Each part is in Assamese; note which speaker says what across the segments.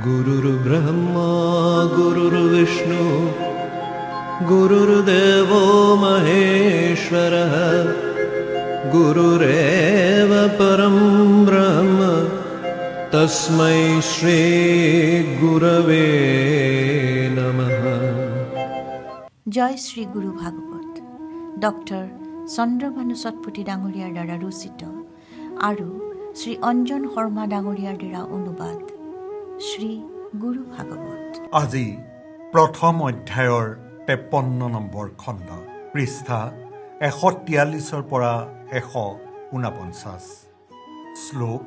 Speaker 1: गुरुर्ब्रह्मा गुरुर्विष्णु गुरुर्देवो महेश्वरः गुरुरेव परं ब्रह्म तस्मै श्री गुरवे नमः।
Speaker 2: জয় শ্ৰী গুৰু ভাগৱত ডক্টৰ চন্দ্ৰভানু সতপতি ডাঙৰীয়াৰ দ্বাৰা ৰচিত আৰু শ্ৰী অঞ্জন শৰ্মা ডাঙৰীয়াৰ দ্বাৰা অনুবাদ শ্ৰী গুৰু ভাগৱত।
Speaker 3: আজি প্ৰথম অধ্যায়ৰ 53 নম্বৰ খণ্ড, পৃষ্ঠা 143 পৰা 149, শ্লোক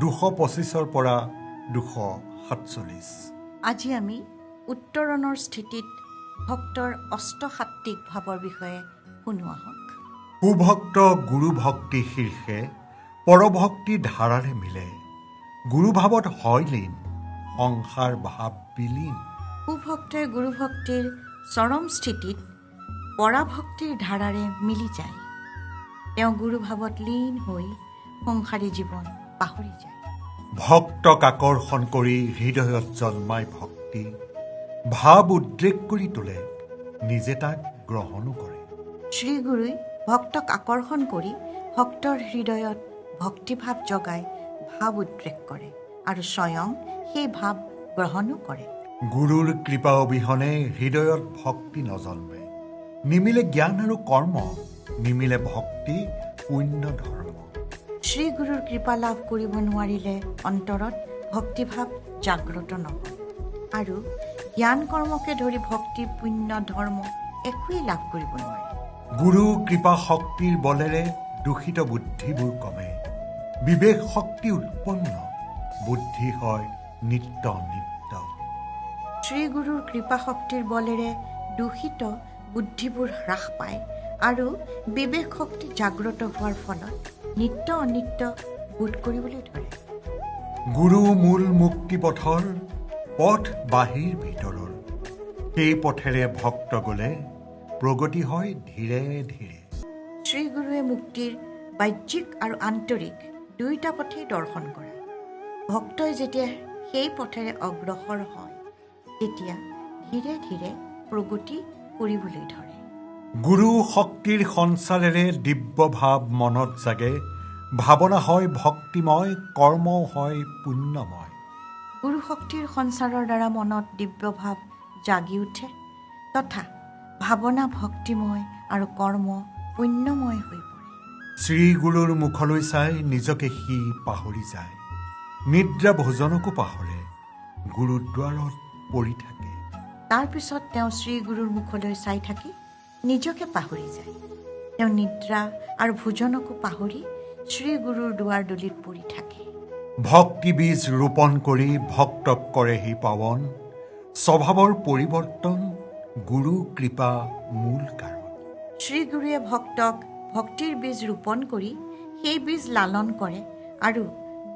Speaker 3: 225 পৰা 247।
Speaker 2: আজি আমি উত্তৰণৰ স্থিতিত ভক্তৰ অষ্টসাত্ত্বিক ভাৱৰ বিষয়ে শুনো আহক।
Speaker 3: সুভক্ত গুৰু ভক্তি শীৰ্ষে পৰভক্তি ধাৰাৰে মিলে, গুৰুভাৱত হয় লীন, সংসাৰ ভাৱ বিলীন।
Speaker 2: সুভক্তই গুৰুভক্তিৰ চৰম স্থিতিত পৰাভক্তিৰ ধাৰাৰে মিলি যায়। তেওঁ গুৰুভাৱত লীন হৈ সংসাৰী জীৱন পাহৰি যায়।
Speaker 3: ভক্তক আকৰ্ষণ কৰি হৃদয়ত জন্মাই ভক্তি, ভাৱ উদ্ৰেক কৰি তোলে, নিজে তাক গ্ৰহণো কৰে।
Speaker 2: শ্ৰীগুৰুই ভক্তক আকৰ্ষণ কৰি ভক্তৰ হৃদয়ত ভক্তিভাৱ জগাই ভাৱ উদ্ৰেক কৰে আৰু স্বয়ং সেই ভাৱ গ্ৰহণো কৰে।
Speaker 3: গুৰুৰ কৃপা অবিহনে হৃদয়ত ভক্তি নজন্মে, নিমিলে জ্ঞান আৰু কৰ্ম, নিমিলে ভক্তি পুণ্য ধৰ্ম।
Speaker 2: শ্ৰীগুৰুৰ কৃপা লাভ কৰিব নোৱাৰিলে অন্তৰত ভক্তিভাৱ জাগ্ৰত নহয় আৰু জ্ঞান কৰ্মকে ধৰি ভক্তি পুণ্য ধৰ্ম একোৱেই লাভ কৰিব নোৱাৰে।
Speaker 3: গুৰু কৃপা শক্তিৰ বলেৰে দূষিত বুদ্ধিবোৰ কমে, বিবেক শক্তি উৎপন্ন, বুদ্ধি হয় নিত্য নিত্য।
Speaker 2: শ্ৰীগুৰুৰ কৃপা শক্তিৰ বলেৰে দূষিত বুদ্ধিবোৰ হ্ৰাস পায় আৰু বিবেক শক্তি জাগ্ৰত হোৱাৰ ফলত নিত্য অনিত্য বোধ কৰিবলৈ ধৰে।
Speaker 3: গুৰু মূল মুক্তি পথৰ পথ বাহিৰ ভিতৰৰ, সেই পথেৰে ভক্ত গলে প্ৰগতি হয় ধীৰে ধীৰে।
Speaker 2: শ্ৰীগুৰুৱে মুক্তিৰ বাহ্যিক আৰু আন্তৰিক দুয়োটা পথেই দৰ্শন কৰে। ভক্তই যেতিয়া সেই পথেৰে অগ্ৰসৰ হয় তেতিয়া ধীৰে ধীৰে প্ৰগতি কৰিবলৈ ধৰে।
Speaker 3: গুৰু শক্তিৰ সঞ্চাৰেৰে দিব্য ভাৱ মনত জাগে, ভাৱনা হয় ভক্তিময়, কৰ্ম হয় পুণ্যময়।
Speaker 2: গুৰু শক্তিৰ সঞ্চাৰৰ দ্বাৰা মনত দিব্য ভাৱ জাগি উঠে তথা ভাৱনা ভক্তিময় আৰু কৰ্ম পুণ্যময় হৈ পৰে।
Speaker 3: শ্ৰীগুৰুৰ মুখলৈ চাই নিজকে সি পাহৰি যায়, নিদ্ৰা ভোজনকো পাহৰে, গুৰুদ্বাৰত পৰি থাকে।
Speaker 2: তাৰপিছত তেওঁ শ্ৰীগুৰুৰ মুখলৈ চাই থাকি নিজকে পাহৰি যায়। তেওঁ নিদ্ৰা আৰু ভোজনকো পাহৰি শ্ৰীগুৰুৰ দুৱাৰদলিত পৰি থাকে।
Speaker 3: ভক্তি বীজ ৰোপণ কৰি ভক্তক কৰে সি পাৱন, স্বভাৱৰ পৰিৱৰ্তন গুৰু কৃপা মূল কাৰণ।
Speaker 2: শ্ৰীগুৰুৱে ভক্তক ভক্তিৰ বীজ ৰোপণ কৰি সেই বীজ লালন কৰে আৰু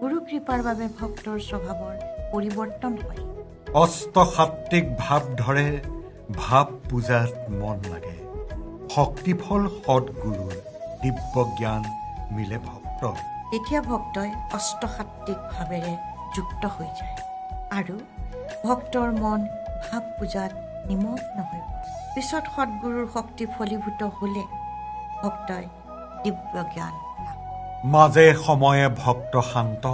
Speaker 2: গুৰু কৃপাৰ বাবে ভক্তৰ স্বভাৱৰ পৰিৱৰ্তন হয়।
Speaker 3: অষ্টসাত্ত্বিক ভাৱ ধৰে, ভাৱ পূজাত মন লাগে, শক্তিফল সৎগুৰুৰ দিব্য জ্ঞান মিলে ভক্ত।
Speaker 2: তেতিয়া ভক্তই অষ্টসাত্ত্বিক ভাৱেৰে যুক্ত হৈ যায় আৰু ভক্তৰ মন ভাৱ পূজাত নিমগ্ন হৈ পৰে। পিছত সৎগুৰুৰ শক্তি ফলীভূত হ'লে ভক্তই দিব্য জ্ঞান লাভ কৰে।
Speaker 3: মাজে সময়ে ভক্ত শান্ত,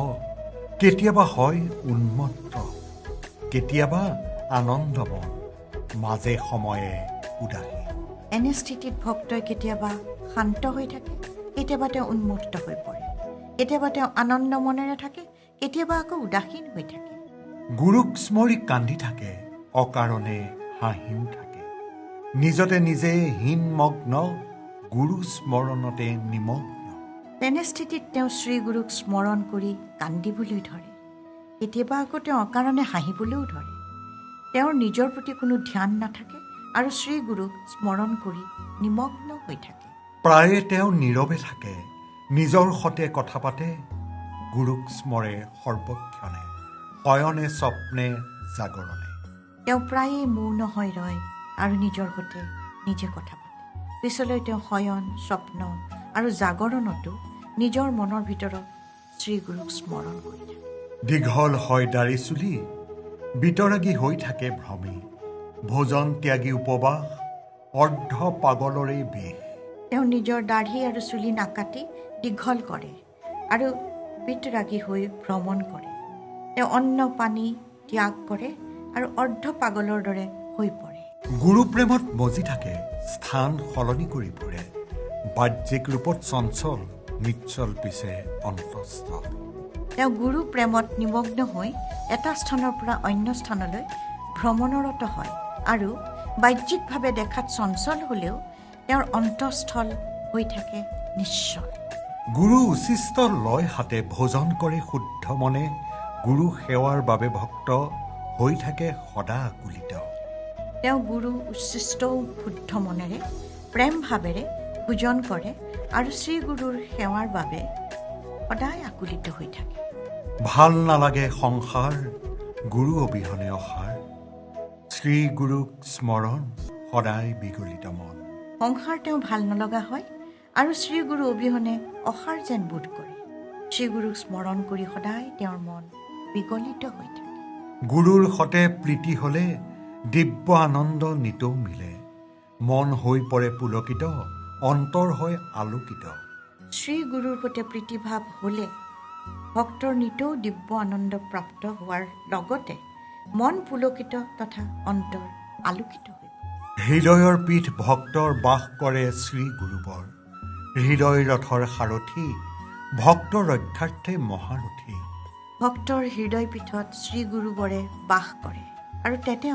Speaker 3: কেতিয়াবা হয় উন্মত্ত, কেতিয়াবা আনন্দমন, মাজে সময়ে উদাসীন।
Speaker 2: এনে স্থিতিত ভক্তই কেতিয়াবা শান্ত হৈ থাকে, কেতিয়াবা তেওঁ উন্মত্ত হৈ পৰে, কেতিয়াবা তেওঁ আনন্দ মনেৰে থাকে, কেতিয়াবা আকৌ উদাসীন হৈ থাকে।
Speaker 3: গুৰুক স্মৰি কান্দি থাকে, অকাৰণে হাঁহিও থাকে, নিজতে নিজে হীনমগ্ন, গুৰু স্মৰণতে নিমগ্ন।
Speaker 2: তেনে স্থিতিত তেওঁ শ্ৰীগুৰুক স্মৰণ কৰি কান্দিবলৈ ধৰে, কেতিয়াবা আকৌ তেওঁ অকাৰণে হাঁহিবলৈও ধৰে। তেওঁৰ নিজৰ প্ৰতি কোনো ধ্যান নাথাকে আৰু শ্ৰীগুৰুক স্মৰণ কৰি নিমগ্ন হৈ থাকে।
Speaker 3: প্ৰায়ে তেওঁ নীৰৱে থাকে, নিজৰ সতে কথা পাতে, গুৰুক স্মৰে সৰ্বক্ষণে, শয়নে স্বপ্নে জাগৰণে।
Speaker 2: তেওঁ প্ৰায়ে মৌন হৈ ৰয় আৰু নিজৰ সৈতে নিজে কথা পাতে। পিছলৈ তেওঁ শয়ন, স্বপ্ন আৰু জাগৰণতো নিজৰ মনৰ ভিতৰত শ্ৰীগুৰুক স্মৰণ কৰি থাকে।
Speaker 3: দীঘল হয় দাড়ি চুলি, বিতৰাগী হৈ থাকে ভ্ৰমী, ভোজন ত্যাগী উপবাস, অৰ্ধ পাগলৰেই বেশ।
Speaker 2: তেওঁ নিজৰ দাঢ়ি আৰু চুলি নাকাটি দীঘল কৰে আৰু বিতৰাগী হৈ ভ্ৰমণ কৰে। তেওঁ অন্ন পানী ত্যাগ কৰে আৰু অৰ্ধ পাগলৰ দৰে হৈ পৰে।
Speaker 3: গুৰু প্ৰেমত মজি থাকে, স্থান সলনি কৰি ফুৰে, বাহ্যিক ৰূপত চঞ্চল, নিশ্চল পিছে অন্তঃস্থল।
Speaker 2: তেওঁ গুৰু প্ৰেমত নিমগ্ন হৈ এটা স্থানৰ পৰা অন্য স্থানলৈ ভ্ৰমণৰত হয় আৰু বাহ্যিকভাৱে দেখাত চঞ্চল হ'লেও তেওঁৰ অন্তঃস্থল হৈ থাকে নিশ্চল।
Speaker 3: গুৰু উচিষ্ট লয় হাতে ভোজন কৰে শুদ্ধ মনে, গুৰু সেৱাৰ বাবে ভক্ত হৈ থাকে সদা আকুলিত।
Speaker 2: তেওঁ গুৰু উচ্ছিষ্টও শুদ্ধ মনেৰে প্ৰেম ভাৱেৰে ভোজন কৰে আৰু শ্ৰীগুৰুৰ সেৱাৰ বাবে সদায় আকুলিত হৈ থাকে।
Speaker 3: ভাল নালাগে সংসাৰ, গুৰু অবিহনে অসাৰ, শ্ৰীগুৰুক স্মৰণ সদায় বিগলিত মন।
Speaker 2: সংসাৰ তেওঁ ভাল নলগা হয় আৰু শ্ৰীগুৰু অবিহনে অসাৰ যেন বোধ কৰে। শ্ৰীগুৰুক স্মৰণ কৰি সদায় তেওঁৰ মন বিগলিত হৈ থাকে।
Speaker 3: গুৰুৰ সতে প্ৰীতি হ'লে দিব্য আনন্দ নিতৌ মিলে, মন হৈ পৰে পুলকিত, অন্তৰ হয় আলোকিত।
Speaker 2: শ্ৰীগুৰুৰ সৈতে প্ৰীতিভাৱ হ'লে ভক্তৰ নিতৌ দিব্য আনন্দ প্ৰাপ্ত হোৱাৰ লগতে মন পুলকিত তথা অন্তৰ আলোকিত হৈ পৰে।
Speaker 3: হৃদয়ৰ পীঠ ভক্তৰ বাস কৰে শ্ৰীগুৰুবৰ, হৃদয় ৰথৰ সাৰথি, ভক্তৰ ৰক্ষাৰ্থে মহাৰথী।
Speaker 2: ভক্তৰ হৃদয় পীঠত শ্ৰীগুৰুবৰে বাস কৰে আৰু তেনে